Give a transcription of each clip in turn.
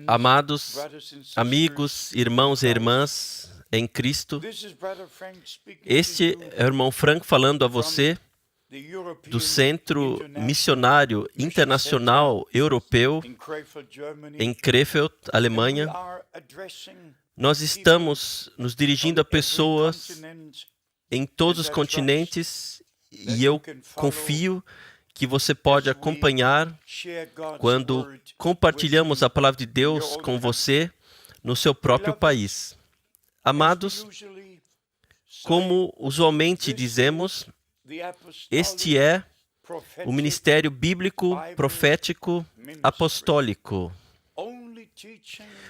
Amados amigos, irmãos e irmãs em Cristo, este é o irmão Frank falando a você do Centro Missionário Internacional Europeu em Krefeld, Alemanha. Nós estamos nos dirigindo a pessoas em todos os continentes e eu confio que você pode acompanhar quando compartilhamos a palavra de Deus com você no seu próprio país. Amados, como usualmente dizemos, este é o ministério bíblico, profético, apostólico.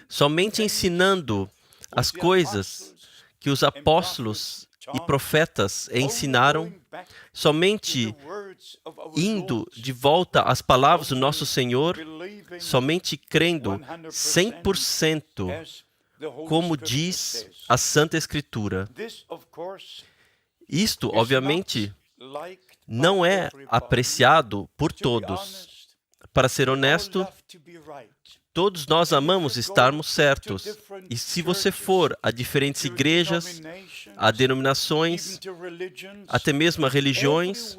Somente ensinando as coisas que os apóstolos e profetas ensinaram, somente indo de volta às palavras do nosso Senhor, somente crendo 100%, como diz a Santa Escritura. Isto, obviamente, não é apreciado por todos. Para ser honesto, todos nós amamos estarmos certos. E se você for a diferentes igrejas, a denominações, até mesmo a religiões,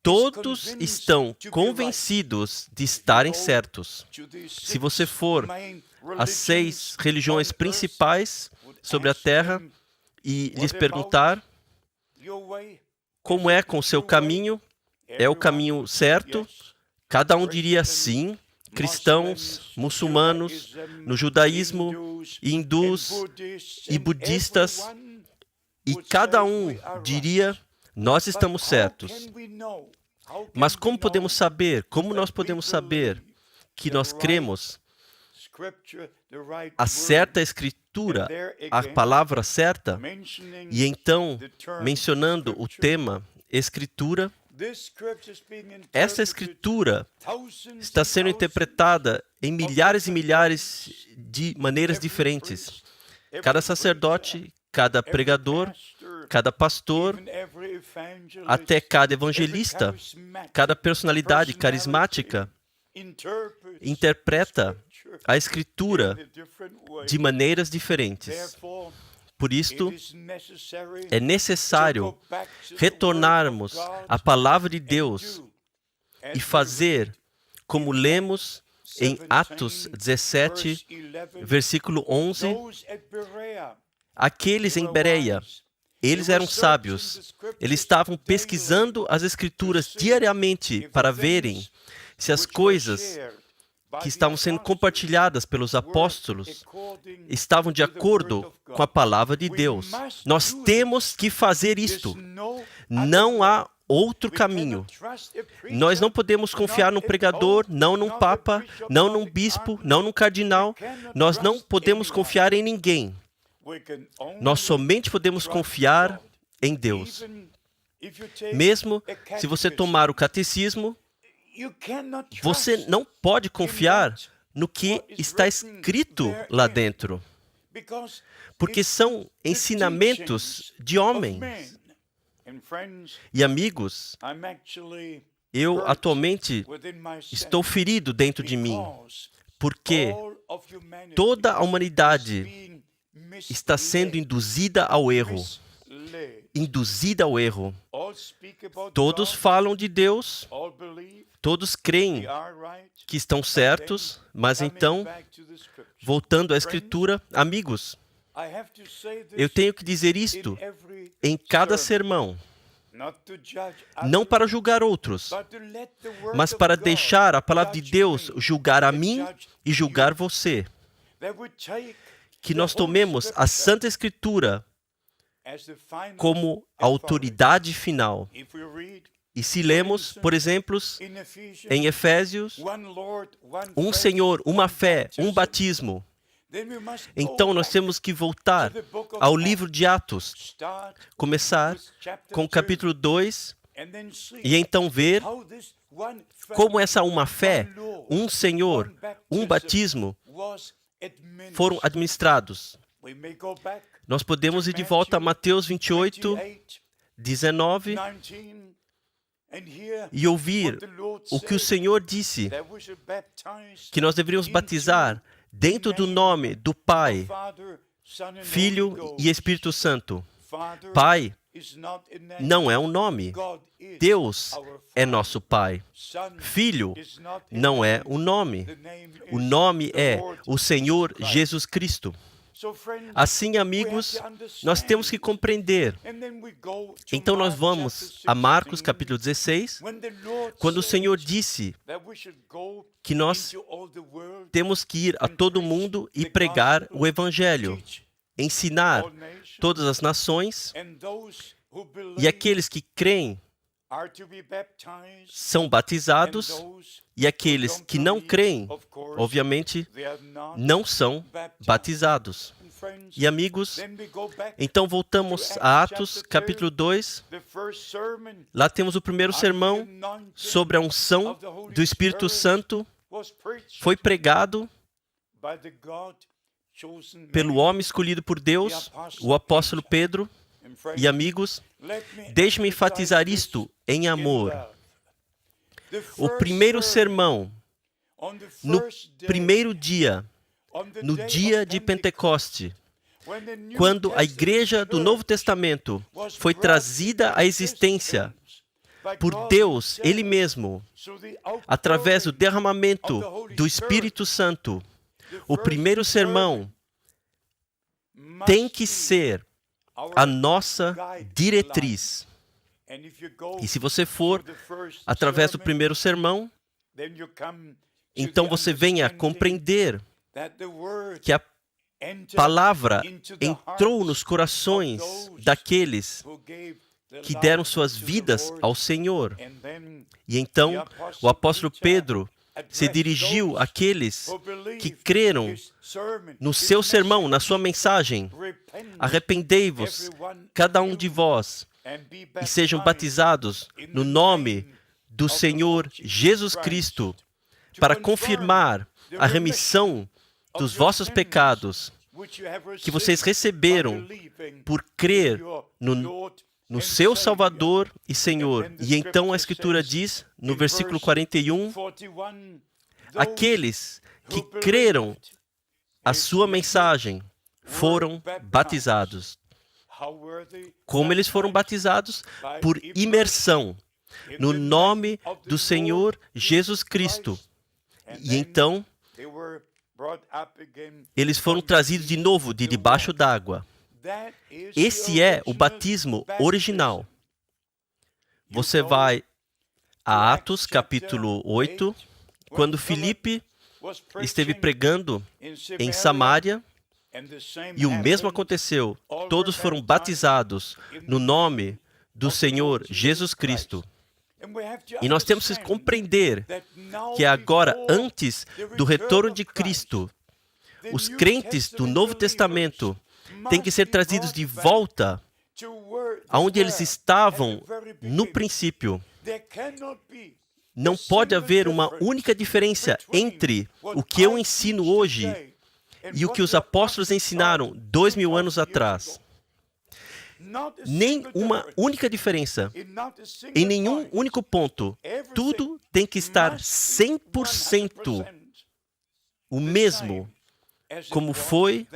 todos estão convencidos de estarem certos. Se você for às 6 religiões principais sobre a terra e lhes perguntar como é com o seu caminho, é o caminho certo? Cada um diria sim. Cristãos, muçulmanos, no judaísmo, hindus e budistas, e cada um diria, nós estamos certos. Mas como podemos saber, como nós podemos saber que nós cremos a certa escritura, a palavra certa, e então, mencionando o tema escritura, essa escritura está sendo interpretada em milhares e milhares de maneiras diferentes. Cada sacerdote, cada pregador, cada pastor, até cada evangelista, cada personalidade carismática interpreta a escritura de maneiras diferentes. Por isto, é necessário retornarmos à palavra de Deus e fazer como lemos em Atos 17, versículo 11. Aqueles em Bereia, eles eram sábios. Eles estavam pesquisando as Escrituras diariamente para verem se as coisas que estavam sendo compartilhadas pelos apóstolos estavam de acordo com a palavra de Deus. Nós temos que fazer isto. Não há outro caminho. Nós não podemos confiar num pregador, não num papa, não num bispo, não num cardinal. Nós não podemos confiar em ninguém. Nós somente podemos confiar em Deus. Mesmo se você tomar o catecismo, você não pode confiar no que está escrito lá dentro, porque são ensinamentos de homens. E amigos, eu atualmente estou ferido dentro de mim, porque toda a humanidade está sendo induzida ao erro. Induzida ao erro. Todos falam de Deus, todos creem que estão certos, mas então, voltando à Escritura, amigos, eu tenho que dizer isto em cada sermão, não para julgar outros, mas para deixar a palavra de Deus julgar a mim e julgar você. Que nós tomemos a Santa Escritura como a autoridade final. E se lemos, por exemplo, em Efésios, um Senhor, uma fé, um batismo, então nós temos que voltar ao livro de Atos, começar com o capítulo 2, e então ver como essa uma fé, um Senhor, um batismo foram administrados. Nós podemos ir de volta a Mateus 28, 19, e ouvir o que o Senhor disse, que nós deveríamos batizar dentro do nome do Pai, Filho e Espírito Santo. Pai não é um nome. Deus é nosso Pai. Filho não é um nome. O nome é o Senhor Jesus Cristo. Assim, amigos, nós temos que compreender. Então nós vamos a Marcos capítulo 16, quando o Senhor disse que nós temos que ir a todo mundo e pregar o Evangelho, ensinar todas as nações, e aqueles que creem são batizados, e aqueles que não creem, obviamente, não são batizados. E amigos, então voltamos a Atos capítulo 2. Lá temos o primeiro sermão sobre a unção do Espírito Santo. Foi pregado pelo homem escolhido por Deus, o apóstolo Pedro. E amigos, deixe-me enfatizar isto em amor. O primeiro sermão, no primeiro dia, no dia de Pentecoste, quando a igreja do Novo Testamento foi trazida à existência por Deus, Ele mesmo, através do derramamento do Espírito Santo, o primeiro sermão tem que ser a nossa diretriz. E se você for através do primeiro sermão, então você venha a compreender que a palavra entrou nos corações daqueles que deram suas vidas ao Senhor. E então o apóstolo Pedro se dirigiu àqueles que creram no seu sermão, na sua mensagem: arrependei-vos, cada um de vós, e sejam batizados no nome do Senhor Jesus Cristo, para confirmar a remissão dos vossos pecados que vocês receberam por crer no seu Salvador e Senhor. E então a Escritura diz, no versículo 41, aqueles que creram a sua mensagem foram batizados. Como eles foram batizados? Por imersão, no nome do Senhor Jesus Cristo. E então, eles foram trazidos de novo de debaixo d'água. Esse é o batismo original. Você vai a Atos capítulo 8, quando Filipe esteve pregando em Samaria, e o mesmo aconteceu. Todos foram batizados no nome do Senhor Jesus Cristo. E nós temos que compreender que agora, antes do retorno de Cristo, os crentes do Novo Testamento têm que ser trazidos de volta aonde eles estavam no princípio. Não pode haver uma única diferença entre o que eu ensino hoje e o que os apóstolos ensinaram 2000 anos atrás. Nem uma única diferença, em nenhum único ponto. Tudo tem que estar 100% o mesmo como foi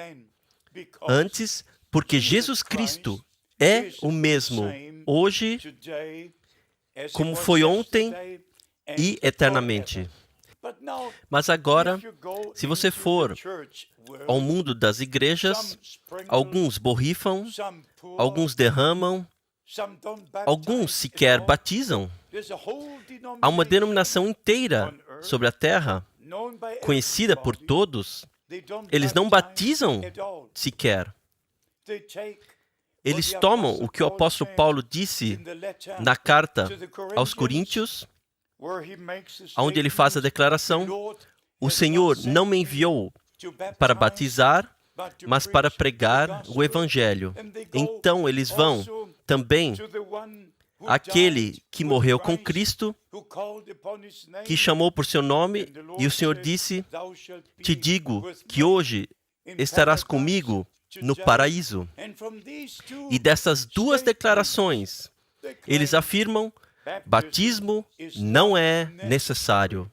antes, porque Jesus Cristo é o mesmo hoje, como foi ontem e eternamente. Mas agora, se você for ao mundo das igrejas, alguns borrifam, alguns derramam, alguns sequer batizam. Há uma denominação inteira sobre a terra, conhecida por todos. Eles não batizam sequer. Eles tomam o que o apóstolo Paulo disse na carta aos Coríntios, onde ele faz a declaração: o Senhor não me enviou para batizar, mas para pregar o Evangelho. Então eles vão também àquele que morreu com Cristo, que chamou por seu nome, e o Senhor disse: te digo que hoje estarás comigo no paraíso. E dessas duas declarações, eles afirmam Batismo não é necessário.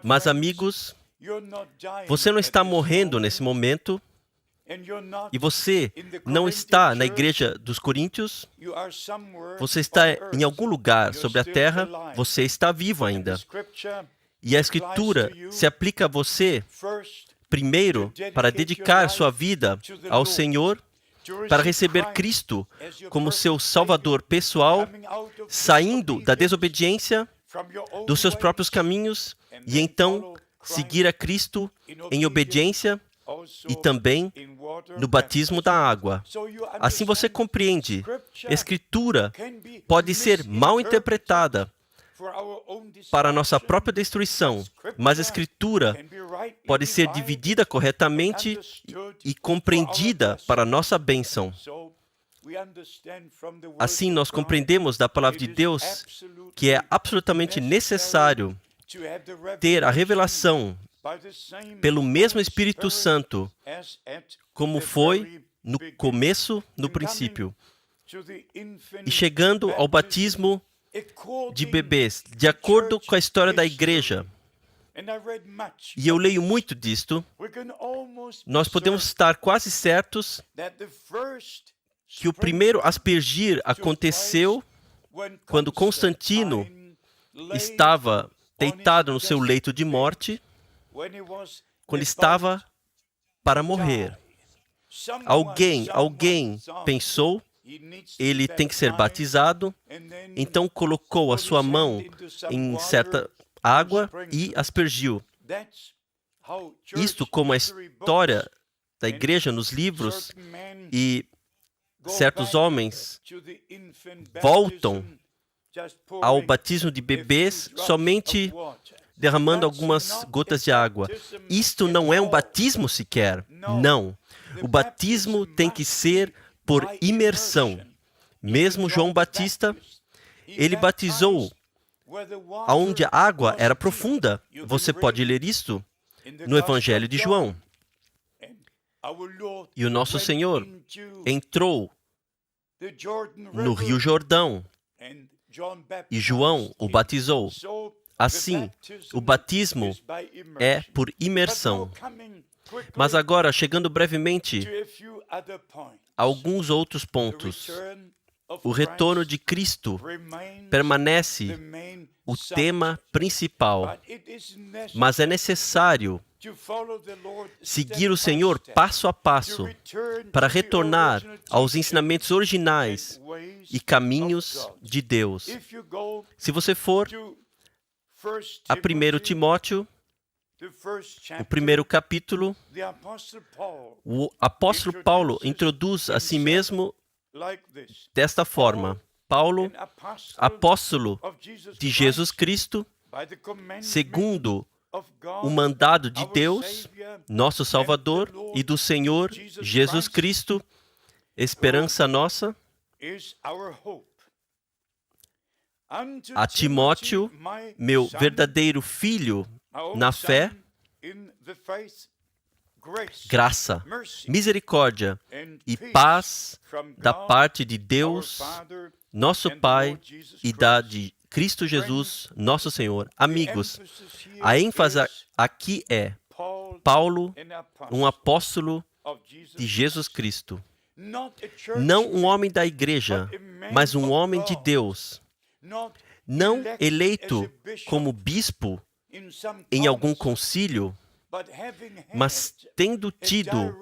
Mas, amigos, você não está morrendo nesse momento e você não está na igreja dos Coríntios. Você está em algum lugar sobre a terra. Você está vivo ainda. E a Escritura se aplica a você, primeiro, para dedicar sua vida ao Senhor, para receber Cristo como seu Salvador pessoal, saindo da desobediência, dos seus próprios caminhos, e então seguir a Cristo em obediência e também no batismo da água. Assim você compreende, a Escritura pode ser mal interpretada para a nossa própria destruição, mas a Escritura pode ser dividida corretamente e compreendida para a nossa bênção. Assim, nós compreendemos da palavra de Deus que é absolutamente necessário ter a revelação pelo mesmo Espírito Santo, como foi no começo, no princípio, e chegando ao batismo de bebês, de acordo com a história da igreja. E eu leio muito disto. Nós podemos estar quase certos que o primeiro aspergir aconteceu quando Constantino estava deitado no seu leito de morte, quando estava para morrer. Alguém pensou, ele tem que ser batizado, então colocou a sua mão em certa água e aspergiu. Isto, como a história da igreja nos livros, e certos homens voltam ao batismo de bebês somente derramando algumas gotas de água. Isto não é um batismo sequer. Não. O batismo tem que ser por imersão. Mesmo João Batista, ele batizou aonde a água era profunda. Você pode ler isto no Evangelho de João. E o nosso Senhor entrou no Rio Jordão e João o batizou. Assim, o batismo é por imersão. Mas agora, chegando brevemente a alguns outros pontos, o retorno de Cristo permanece o tema principal, mas é necessário seguir o Senhor passo a passo para retornar aos ensinamentos originais e caminhos de Deus. Se você for a 1 Timóteo, o primeiro capítulo, o apóstolo Paulo introduz a si mesmo desta forma: Paulo, apóstolo de Jesus Cristo, segundo o mandado de Deus, nosso Salvador, e do Senhor Jesus Cristo, esperança nossa, a Timóteo, meu verdadeiro filho na fé, graça, misericórdia e paz da parte de Deus, nosso Pai, e da de Cristo Jesus, nosso Senhor. Amigos, a ênfase aqui é Paulo, um apóstolo de Jesus Cristo. Não um homem da igreja, mas um homem de Deus. Não eleito como bispo em algum concílio, mas tendo tido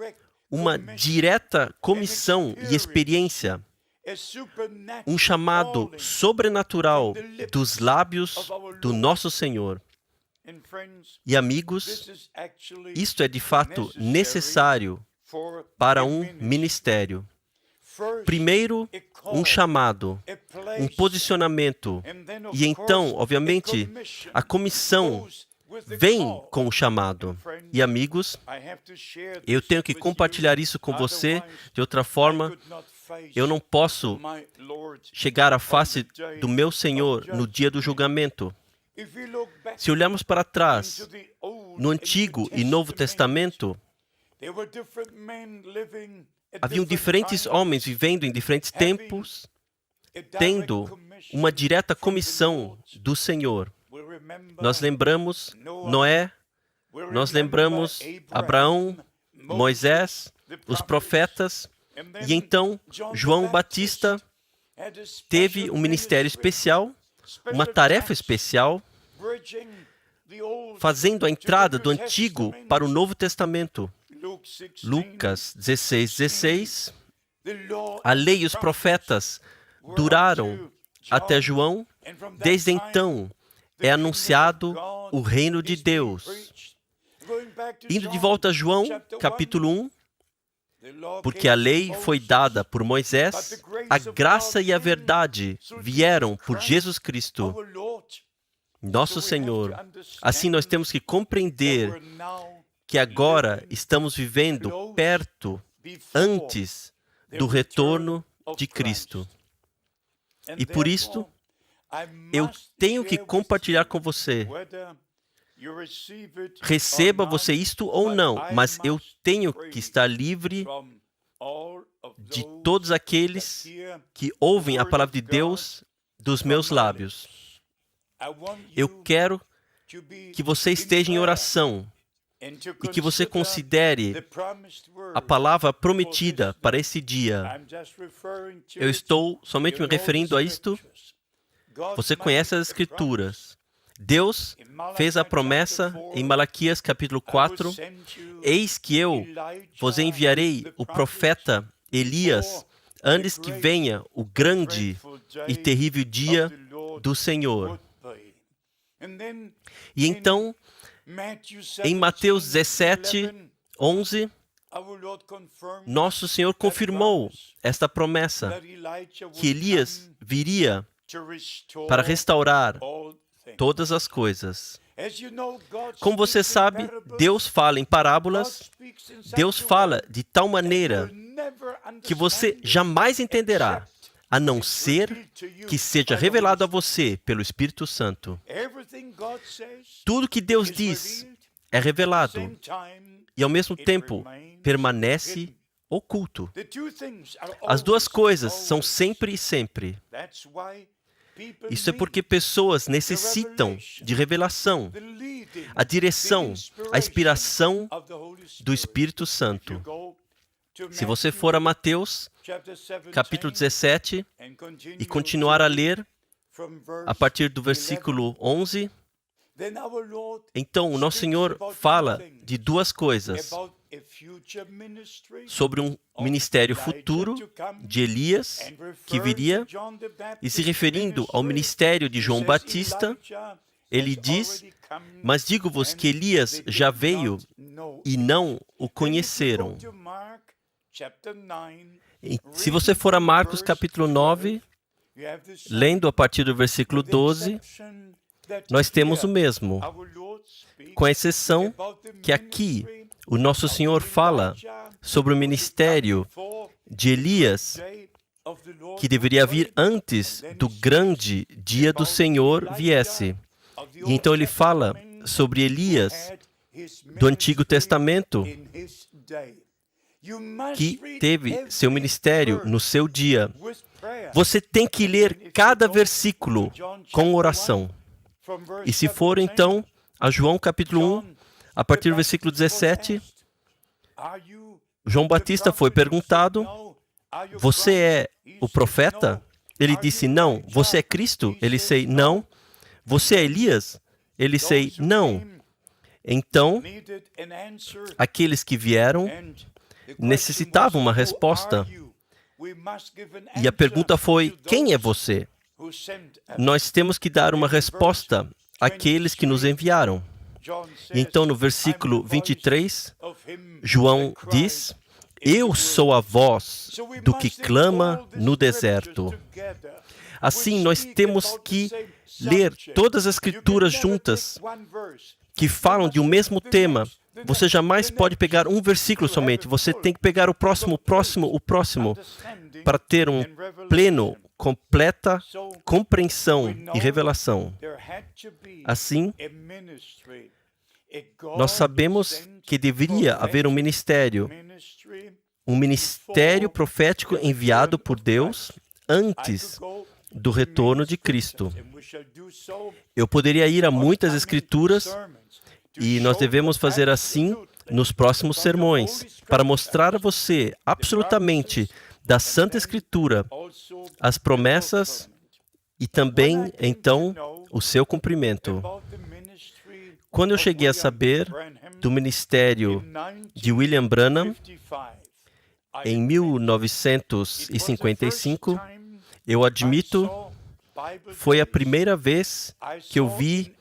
uma direta comissão e experiência, um chamado sobrenatural dos lábios do nosso Senhor. E amigos, isto é de fato necessário para um ministério. Primeiro, um chamado, um posicionamento, e então, obviamente, a comissão vem com o chamado. E amigos, eu tenho que compartilhar isso com você, de outra forma, eu não posso chegar à face do meu Senhor no dia do julgamento. Se olharmos para trás, no Antigo e Novo Testamento, haviam diferentes homens vivendo em diferentes tempos, tendo uma direta comissão do Senhor. Nós lembramos Noé, nós lembramos Abraão, Moisés, os profetas, e então João Batista teve um ministério especial, uma tarefa especial, fazendo a entrada do Antigo para o Novo Testamento. Lucas 16:16. A lei e os profetas duraram até João. Desde então é anunciado o reino de Deus. Indo de volta a João, capítulo 1, porque a lei foi dada por Moisés, a graça e a verdade vieram por Jesus Cristo, nosso Senhor. Assim nós temos que compreender que agora estamos vivendo perto, antes do retorno de Cristo. E por isto, eu tenho que compartilhar com você. Receba você isto ou não, mas eu tenho que estar livre de todos aqueles que ouvem a palavra de Deus dos meus lábios. Eu quero que você esteja em oração e que você considere a palavra prometida para esse dia. Eu estou somente me referindo a isto. Você conhece as Escrituras. Deus fez a promessa em Malaquias capítulo 4, eis que eu vos enviarei o profeta Elias, antes que venha o grande e terrível dia do Senhor. E então, em Mateus 17:11, nosso Senhor confirmou esta promessa, que Elias viria para restaurar todas as coisas. Como você sabe, Deus fala em parábolas, Deus fala de tal maneira que você jamais entenderá, a não ser que seja revelado a você pelo Espírito Santo. Tudo que Deus diz é revelado e, ao mesmo tempo, permanece oculto. As duas coisas são sempre e sempre. Isso é porque pessoas necessitam de revelação, a direção, a inspiração do Espírito Santo. Se você for a Mateus, capítulo 17, e continuar a ler a partir do versículo 11, então o nosso Senhor fala de duas coisas: sobre um ministério futuro de Elias, que viria, e se referindo ao ministério de João Batista, ele diz: mas digo-vos que Elias já veio e não o conheceram. E se você for a Marcos capítulo 9, lendo a partir do versículo 12, nós temos o mesmo, com a exceção que aqui o nosso Senhor fala sobre o ministério de Elias, que deveria vir antes do grande dia do Senhor viesse. E então ele fala sobre Elias do Antigo Testamento, que teve seu ministério no seu dia. Você tem que ler cada versículo com oração. E se for então a João capítulo 1, a partir do versículo 17, João Batista foi perguntado: você é o profeta? Ele disse: não. Você é Cristo? Ele disse: não. Você é Elias? Ele disse: não. Então, aqueles que vieram necessitavam uma resposta. E a pergunta foi: quem é você? Nós temos que dar uma resposta àqueles que nos enviaram. E então, no versículo 23, João diz: eu sou a voz do que clama no deserto. Assim, nós temos que ler todas as Escrituras juntas, que falam de um mesmo tema. Você jamais pode pegar um versículo somente. Você tem que pegar o próximo, para ter um pleno, completa compreensão e revelação. Assim, nós sabemos que deveria haver um ministério profético enviado por Deus antes do retorno de Cristo. Eu poderia ir a muitas escrituras e nós devemos fazer assim nos próximos sermões, para mostrar a você absolutamente da Santa Escritura as promessas e também, então, o seu cumprimento. Quando eu cheguei a saber do ministério de William Branham, em 1955, eu admito, foi a primeira vez que eu vi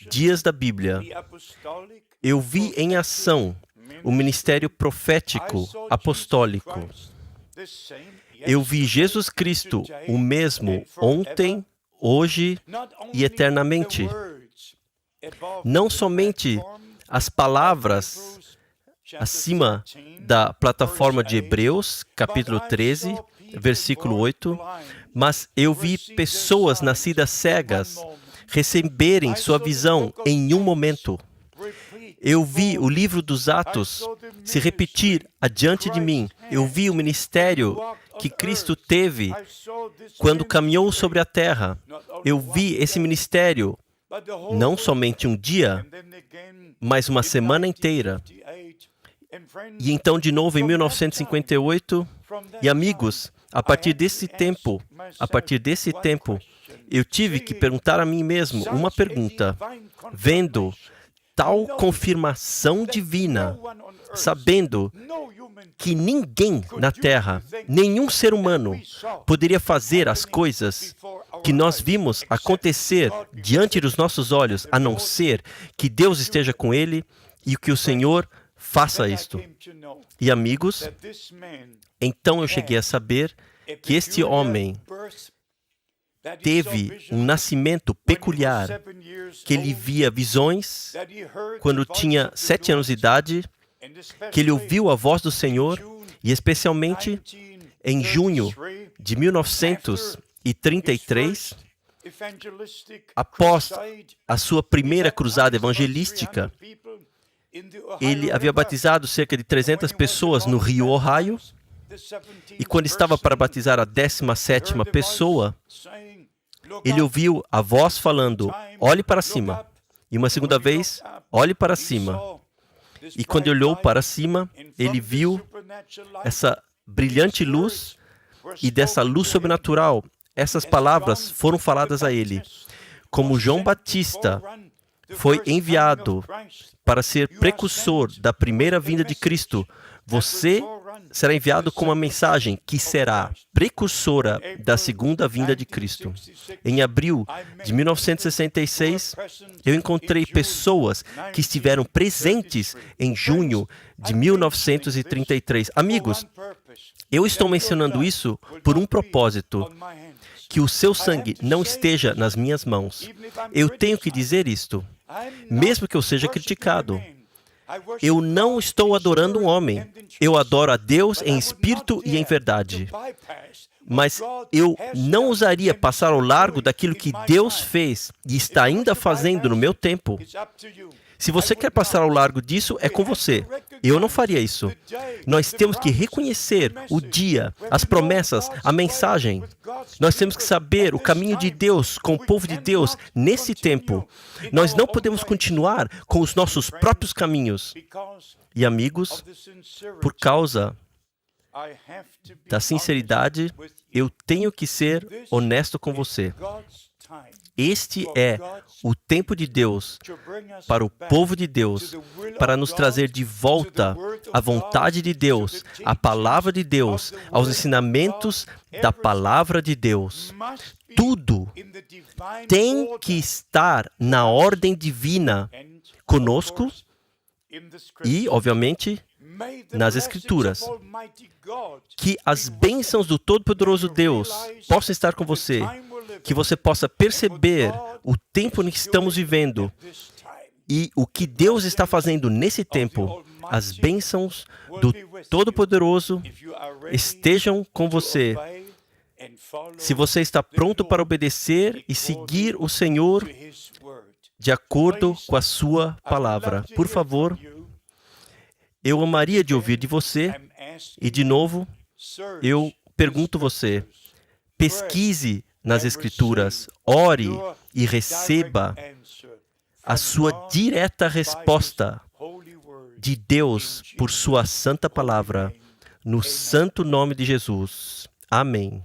dias da Bíblia. Eu vi em ação o ministério profético, apostólico. Eu vi Jesus Cristo, o mesmo, ontem, hoje e eternamente. Não somente as palavras acima da plataforma de Hebreus, capítulo 13, versículo 8, mas eu vi pessoas nascidas cegas receberem sua visão em um momento. Eu vi o livro dos Atos se repetir adiante de mim. Eu vi o ministério que Cristo teve quando caminhou sobre a terra. Eu vi esse ministério não somente um dia, mas uma semana inteira. E então, de novo, em 1958, e amigos, a partir desse tempo, eu tive que perguntar a mim mesmo uma pergunta, vendo tal confirmação divina, sabendo que ninguém na Terra, nenhum ser humano, poderia fazer as coisas que nós vimos acontecer diante dos nossos olhos, a não ser que Deus esteja com ele e que o Senhor faça isto. E amigos, então eu cheguei a saber que este homem teve um nascimento peculiar, que ele via visões quando tinha 7 anos de idade, que ele ouviu a voz do Senhor, e especialmente em junho de 1933, após a sua primeira cruzada evangelística, ele havia batizado cerca de 300 pessoas no Rio Ohio, e quando estava para batizar a 17ª pessoa, ele ouviu a voz falando, olhe para cima. E uma segunda vez, olhe para cima. E quando ele olhou para cima, ele viu essa brilhante luz, e dessa luz sobrenatural, essas palavras foram faladas a ele. Como João Batista foi enviado para ser precursor da primeira vinda de Cristo, você será enviado com uma mensagem que será precursora da segunda vinda de Cristo. Em abril de 1966, eu encontrei pessoas que estiveram presentes em junho de 1933. Amigos, eu estou mencionando isso por um propósito, que o seu sangue não esteja nas minhas mãos. Eu tenho que dizer isto, mesmo que eu seja criticado. Eu não estou adorando um homem. Eu adoro a Deus em espírito e em verdade. Mas eu não ousaria passar ao largo daquilo que Deus fez e está ainda fazendo no meu tempo. Se você quer passar ao largo disso, é com você. Eu não faria isso. Nós temos que reconhecer o dia, as promessas, a mensagem. Nós temos que saber o caminho de Deus com o povo de Deus nesse tempo. Nós não podemos continuar com os nossos próprios caminhos. E amigos, por causa da sinceridade, eu tenho que ser honesto com você. Este é o tempo de Deus para o povo de Deus, para nos trazer de volta à vontade de Deus, à palavra de Deus, aos ensinamentos da palavra de Deus. Tudo tem que estar na ordem divina conosco e, obviamente, nas Escrituras. Que as bênçãos do Todo-Poderoso Deus possam estar com você, que você possa perceber o tempo em que estamos vivendo e o que Deus está fazendo nesse tempo. As bênçãos do Todo-Poderoso estejam com você. Se você está pronto para obedecer e seguir o Senhor de acordo com a sua palavra. Por favor, eu amaria de ouvir de você e, de novo, eu pergunto você, pesquise nas Escrituras, ore e receba a sua direta resposta de Deus por sua santa palavra, no santo nome de Jesus. Amém.